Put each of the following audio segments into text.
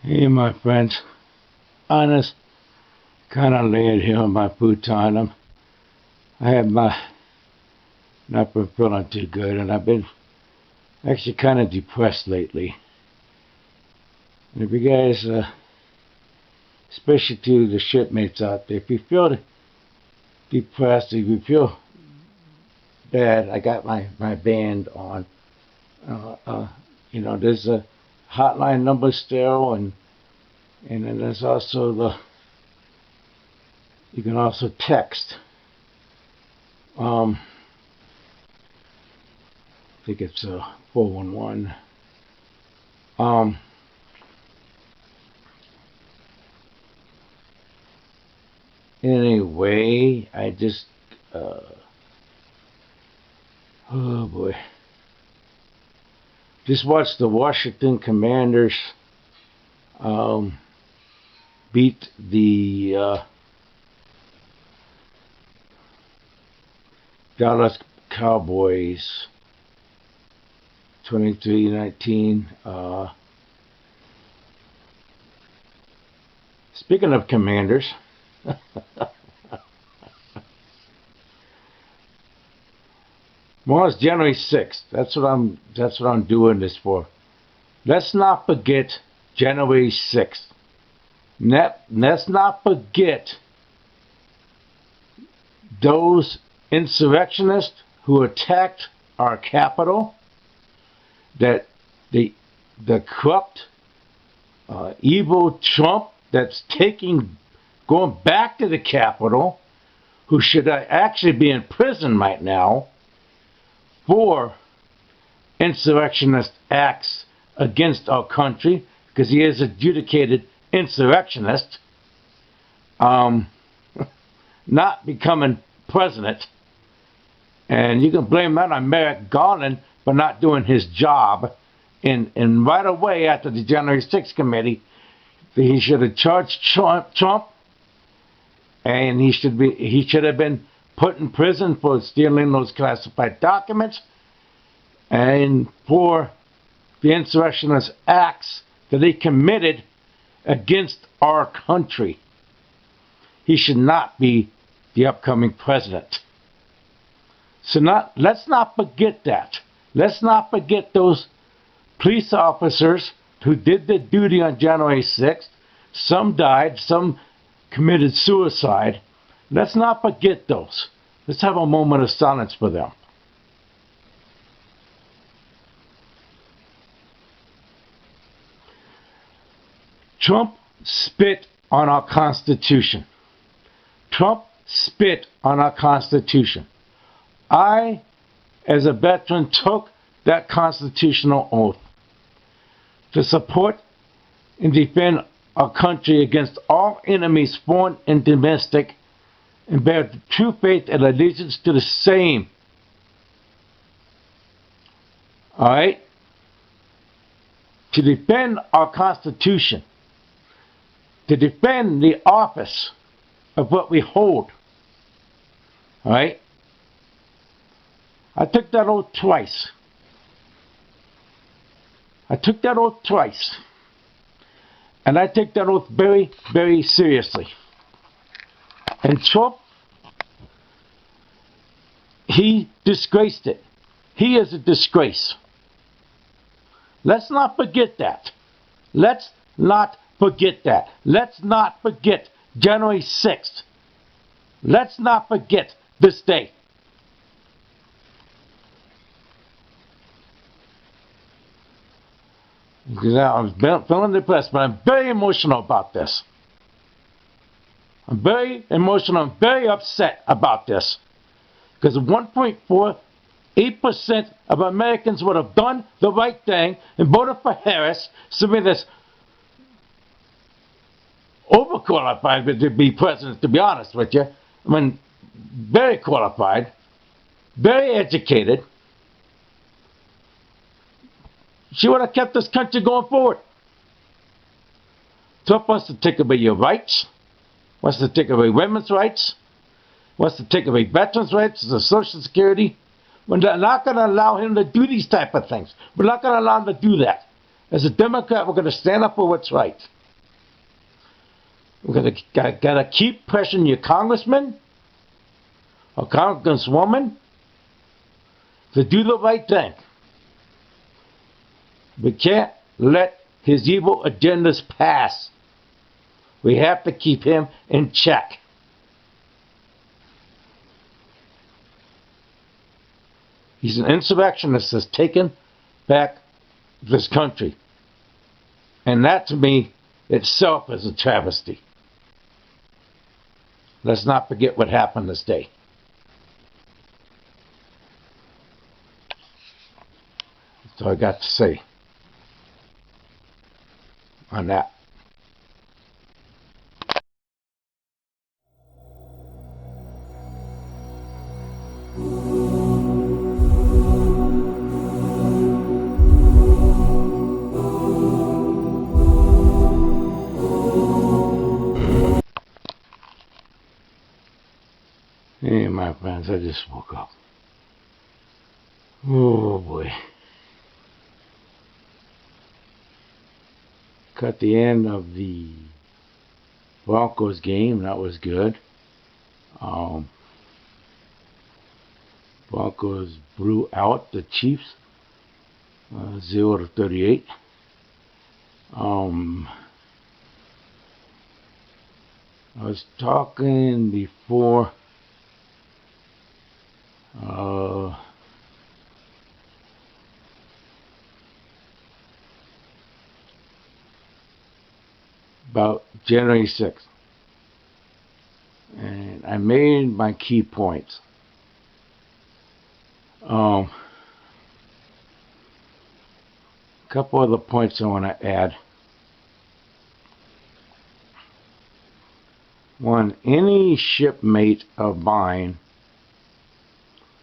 Hey, my friends. Honest, kind of laid here on my futon. I have not been feeling too good, and I've been actually kind of depressed lately. And if you guys, especially to the shipmates out there, if you feel depressed, if you feel bad, I got my band on. There's a hotline number still, and then there's also you can also text. I think it's 411. Anyway, I just oh boy, just watched the Washington Commanders beat the Dallas Cowboys 23-19. Speaking of Commanders, well, it's January 6th. That's what I'm doing this for. Let's not forget January 6th. Let's not forget those insurrectionists who attacked our capital, that the corrupt, evil Trump that's going back to the Capitol, who should actually be in prison right now for insurrectionist acts against our country, because he is adjudicated insurrectionist, not becoming president. And you can blame that on Merrick Garland for not doing his job. And right away after the January 6th committee, he should have charged Trump, and he should have been put in prison for stealing those classified documents and for the insurrectionist acts that he committed against our country. He should not be the upcoming president. So let's not forget that. Let's not forget those police officers who did their duty on January 6th. Some died, some committed suicide. Let's not forget those. Let's have a moment of silence for them. Trump spit on our Constitution. Trump spit on our Constitution. I, as a veteran, took that constitutional oath to support and defend our country against all enemies, foreign and domestic, and bear the true faith and allegiance to the same. All right? To defend our Constitution, to defend the office of what we hold. All right? I took that oath twice. And I take that oath very, very seriously. And Trump, he disgraced it. He is a disgrace. Let's not forget that. Let's not forget that. Let's not forget January 6th. Let's not forget this day. I'm feeling depressed, but I'm very emotional about this. I'm very emotional. I'm very upset about this. Because 1.48% of Americans would have done the right thing and voted for Harris, somebody that's overqualified to be president, to be honest with you. I mean, very qualified, very educated. She would have kept this country going forward. Trump wants to take away your rights, wants to take away women's rights, wants to take away veterans' rights, the Social Security. We're not going to allow him to do these type of things. We're not going to allow him to do that. As a Democrat, we're going to stand up for what's right. We're going to gotta keep pressuring your congressman or congresswoman to do the right thing. We can't let his evil agendas pass. We have to keep him in check. He's an insurrectionist that's taken back this country. And that, to me, itself is a travesty. Let's not forget what happened this day. That's all I got to say on that. Hey, my friends, I just woke up. Oh, boy. Cut the end of the Broncos game. That was good. Broncos blew out the Chiefs 0-38. I was talking before about January 6th, and I made my key points. A couple other points I want to add. One, any shipmate of mine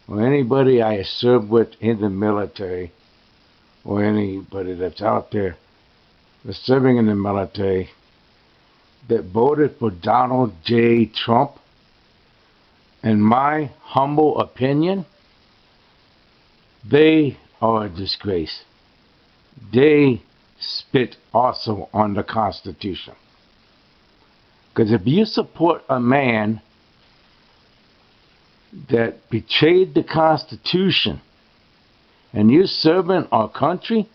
or anybody I served with in the military or anybody that's out there that's serving in the military that voted for Donald J. Trump, in my humble opinion, they are a disgrace. They spit also on the Constitution. Because if you support a man that betrayed the Constitution and you're serving our country,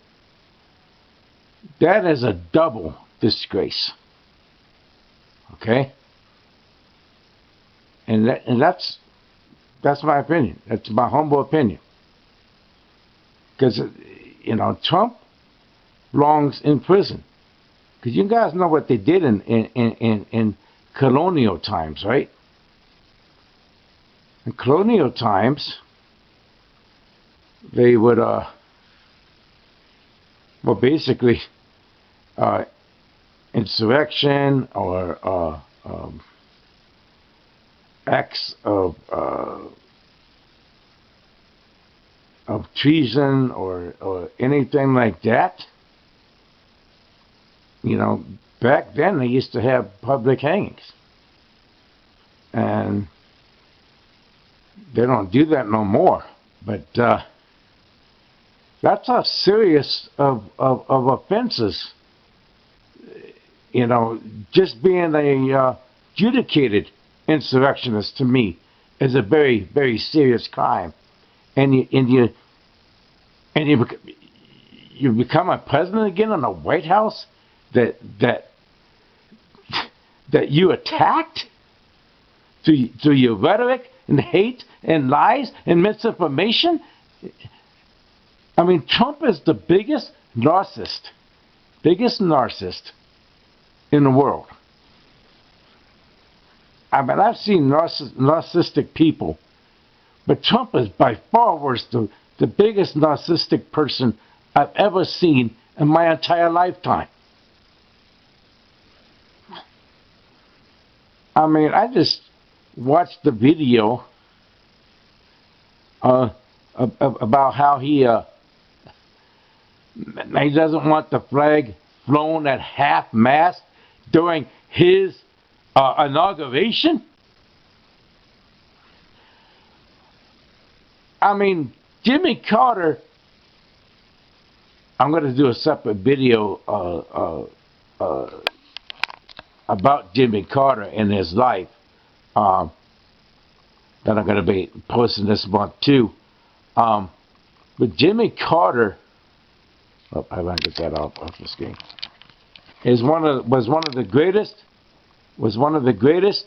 that is a double disgrace. Okay? And that's my opinion. That's my humble opinion. Because, you know, Trump belongs in prison. Because you guys know what they did in colonial times, right? In colonial times, they would, well, basically, insurrection or acts of treason or anything like that. You know, back then they used to have public hangings. And they don't do that no more. But that's how serious of offenses. You know, just being a adjudicated insurrectionist to me is a very, very serious crime. And you become a president again in the White House that you attacked through your rhetoric and hate and lies and misinformation. I mean, Trump is the biggest narcissist in the world. I mean, I've seen narcissistic people, but Trump is by far worse the biggest narcissistic person I've ever seen in my entire lifetime. I mean, I just watched the video about how he doesn't want the flag flown at half-mast during his inauguration. I mean, Jimmy Carter, I'm going to do a separate video about Jimmy Carter and his life that I'm going to be posting this month too. But Jimmy Carter, I want to get that off the screen, was one of the greatest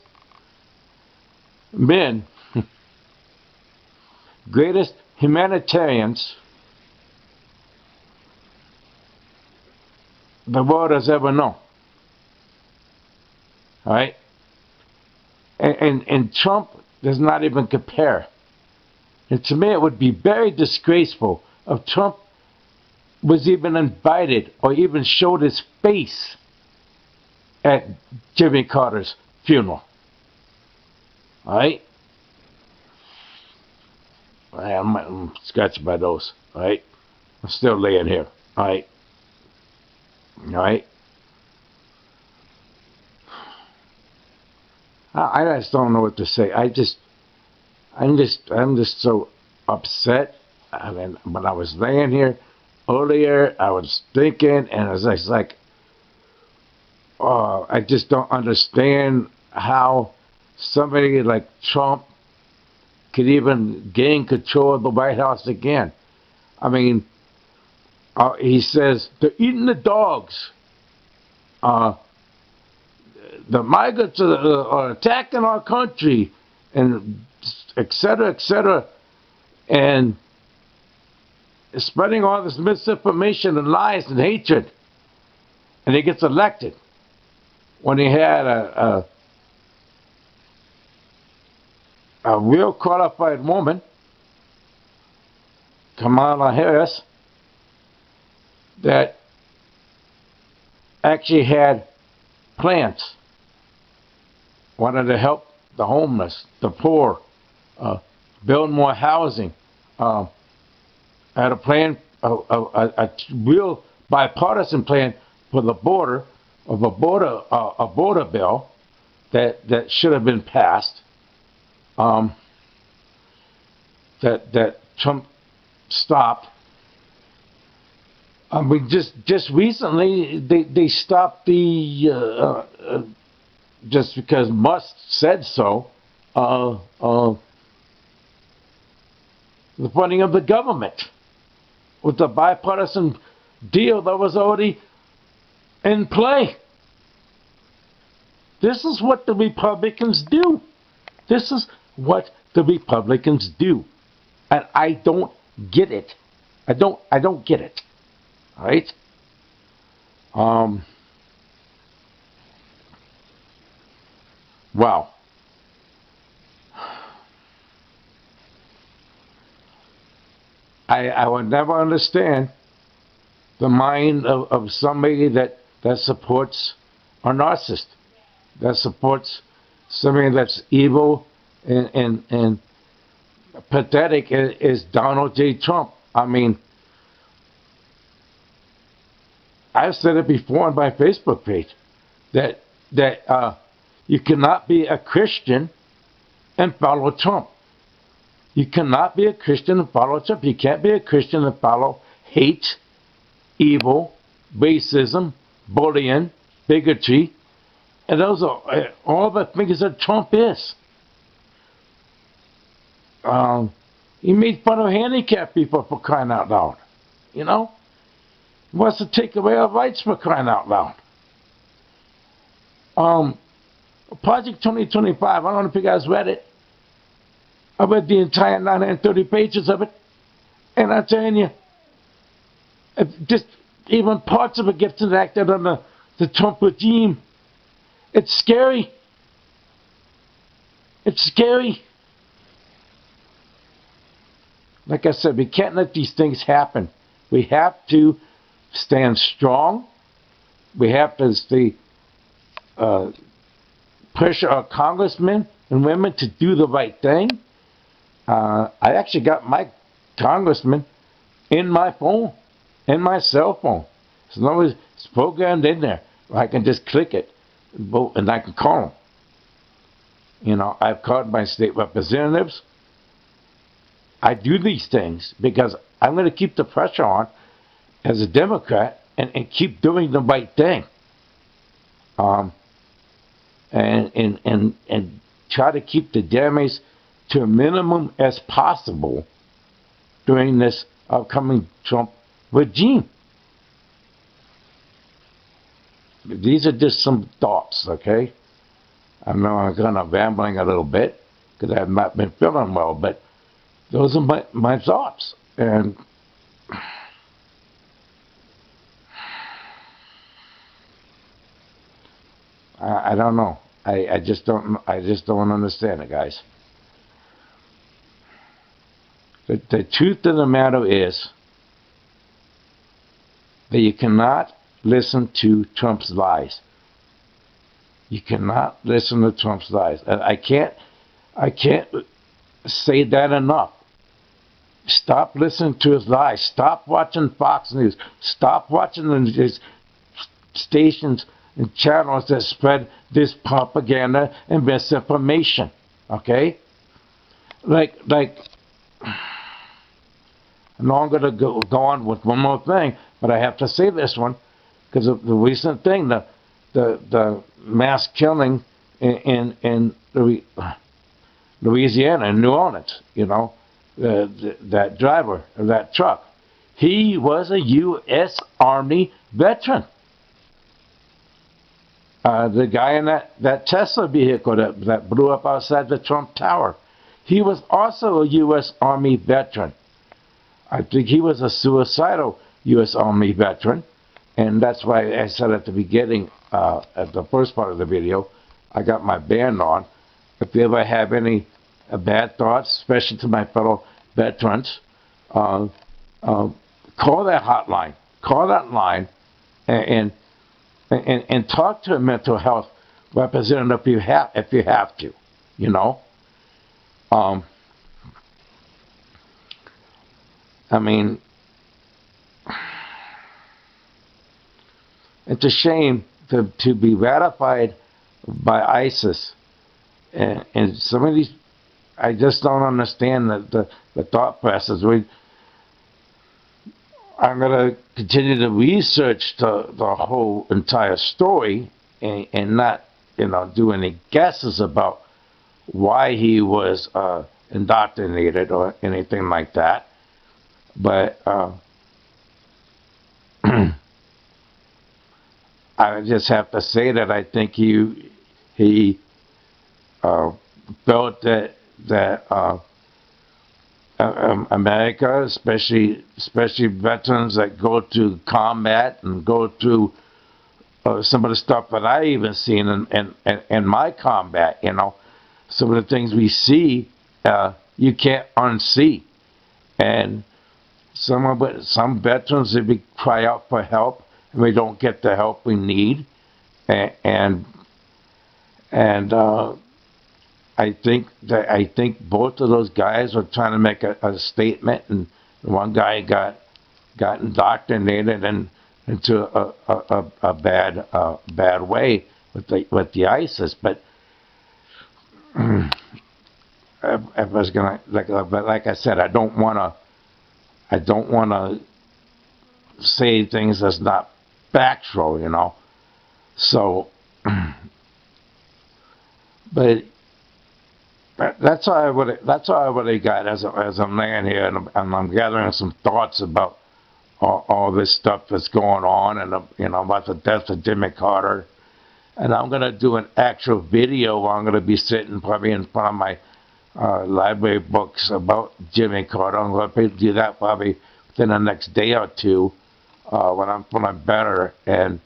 men, greatest humanitarians the world has ever known. All right? And Trump does not even compare. And to me, it would be very disgraceful if Trump was even invited or even showed his face at Jimmy Carter's funeral. All right? I'm scratched by those. All right? I'm still laying here. All right? All right? I just don't know what to say. I'm just so upset. I mean, when I was laying here earlier, I was thinking, and I was just like, oh, I just don't understand how somebody like Trump could even gain control of the White House again. I mean, he says they're eating the dogs. The migrants are attacking our country, and et cetera, and spreading all this misinformation and lies and hatred. And he gets elected when he had a real qualified woman, Kamala Harris, that actually had plans, wanted to help the homeless, the poor, build more housing, had a plan, a real bipartisan plan for the border, of a border bill that should have been passed, that Trump stopped. I mean, just recently they stopped the just because Musk said so, the funding of the government with the bipartisan deal that was already in play. This is what the Republicans do. This is what the Republicans do, and I don't get it. I don't get it. All right. Wow. I would never understand the mind of somebody that supports a narcissist, that supports somebody that's evil and pathetic as Donald J. Trump. I mean, I've said it before on my Facebook page that you cannot be a Christian and follow Trump. You cannot be a Christian and follow Trump. You can't be a Christian and follow hate, evil, racism, bullying, bigotry, and those are all the things that Trump is. He made fun of handicapped people for crying out loud. You know? He wants to take away our rights for crying out loud. Project 2025, I don't know if you guys read it. I read the entire 930 pages of it. And I'm telling you, just even parts of it gets enacted on the Trump regime. It's scary. It's scary. Like I said, we can't let these things happen. We have to stand strong. We have to stay, pressure our congressmen and women to do the right thing. I actually got my congressman in my phone, in my cell phone. As long as it's programmed in there, I can just click it and I can call them. You know, I've called my state representatives. I do these things because I'm going to keep the pressure on, as a Democrat and keep doing the right thing. And try to keep the damage to a minimum as possible during this upcoming Trump regime. These are just some thoughts, okay? I know I'm kind of rambling a little bit because I have not been feeling well, but those are my thoughts. And I don't know. I just don't understand it, guys. The truth of the matter is that you cannot listen to Trump's lies. You cannot listen to Trump's lies. And I can't say that enough. Stop listening to his lies. Stop watching Fox News. Stop watching his stations and channels that spread this propaganda and misinformation. Okay? I know I'm going to go on with one more thing, but I have to say this one because of the recent thing, the mass killing in Louisiana, in New Orleans, you know, that driver of that truck. He was a U.S. Army veteran. The guy in that Tesla vehicle that blew up outside the Trump Tower, he was also a U.S. Army veteran. I think he was a suicidal U.S. Army veteran, and that's why I said at the beginning, at the first part of the video, I got my band on. If you ever have any bad thoughts, especially to my fellow veterans, call that hotline. Call that line and talk to a mental health representative if you have to, you know. I mean, it's a shame to be ratified by ISIS, and some of these, I just don't understand the thought process. I'm going to continue to research the whole entire story and not, you know, do any guesses about why he was indoctrinated or anything like that. But I just have to say that I think he felt that America, especially veterans that go to combat and go through some of the stuff that I even seen in my combat, you know, some of the things we see, you can't unsee. And some veterans, they cry out for help, and we don't get the help we need. And I think both of those guys were trying to make a statement, and one guy got indoctrinated into a bad way with the ISIS. But I was gonna like I said, I don't wanna say things that's not factual, you know. So, but that's all I would have got as I'm laying here, and I'm gathering some thoughts about all this stuff that's going on, and you know, about the death of Jimmy Carter. And I'm gonna do an actual video where I'm gonna be sitting probably in front of my library books about Jimmy Carter. I'm gonna do that probably within the next day or two when I'm better, and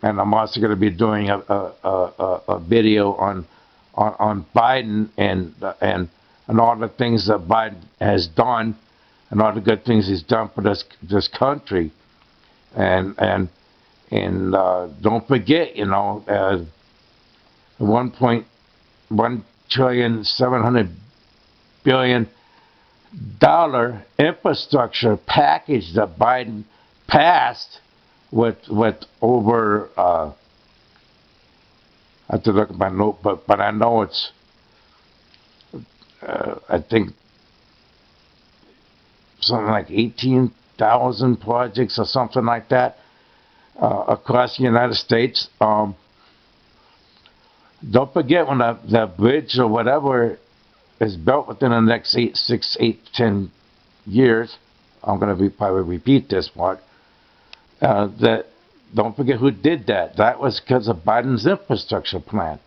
I'm also gonna be doing a video on Biden and all the things that Biden has done and all the good things he's done for this country, and don't forget, you know, $1.7 trillion infrastructure package that Biden passed with over I have to look at my notebook, but I know it's I think something like 18 1,000 projects or something like that across the United States. Don't forget, when that bridge or whatever is built within the next 6, 8, 10 years, I'm going to probably repeat this part, that don't forget who did that. That was because of Biden's infrastructure plan.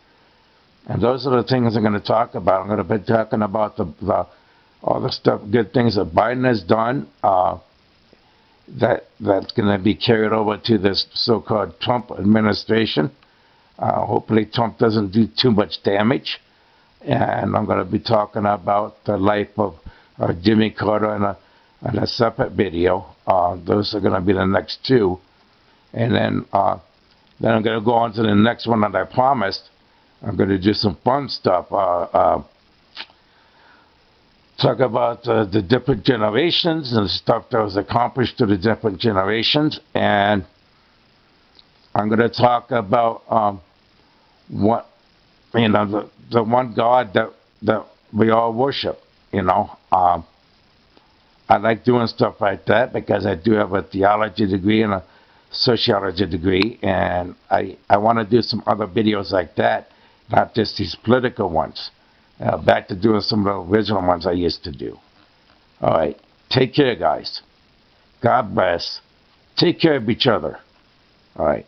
And those are the things I'm going to talk about. I'm going to be talking about all the stuff, good things that Biden has done, that's going to be carried over to this so-called Trump administration. Hopefully Trump doesn't do too much damage. And I'm going to be talking about the life of Jimmy Carter in a separate video. Those are going to be the next two. And then I'm going to go on to the next one that I promised. I'm going to do some fun stuff. Talk about the different generations and the stuff that was accomplished to the different generations. And I'm going to talk about the one God that we all worship. I like doing stuff like that because I do have a theology degree and a sociology degree, and I want to do some other videos like that, not just these political ones. Back to doing some of the original ones I used to do. All right. Take care, guys. God bless. Take care of each other. All right.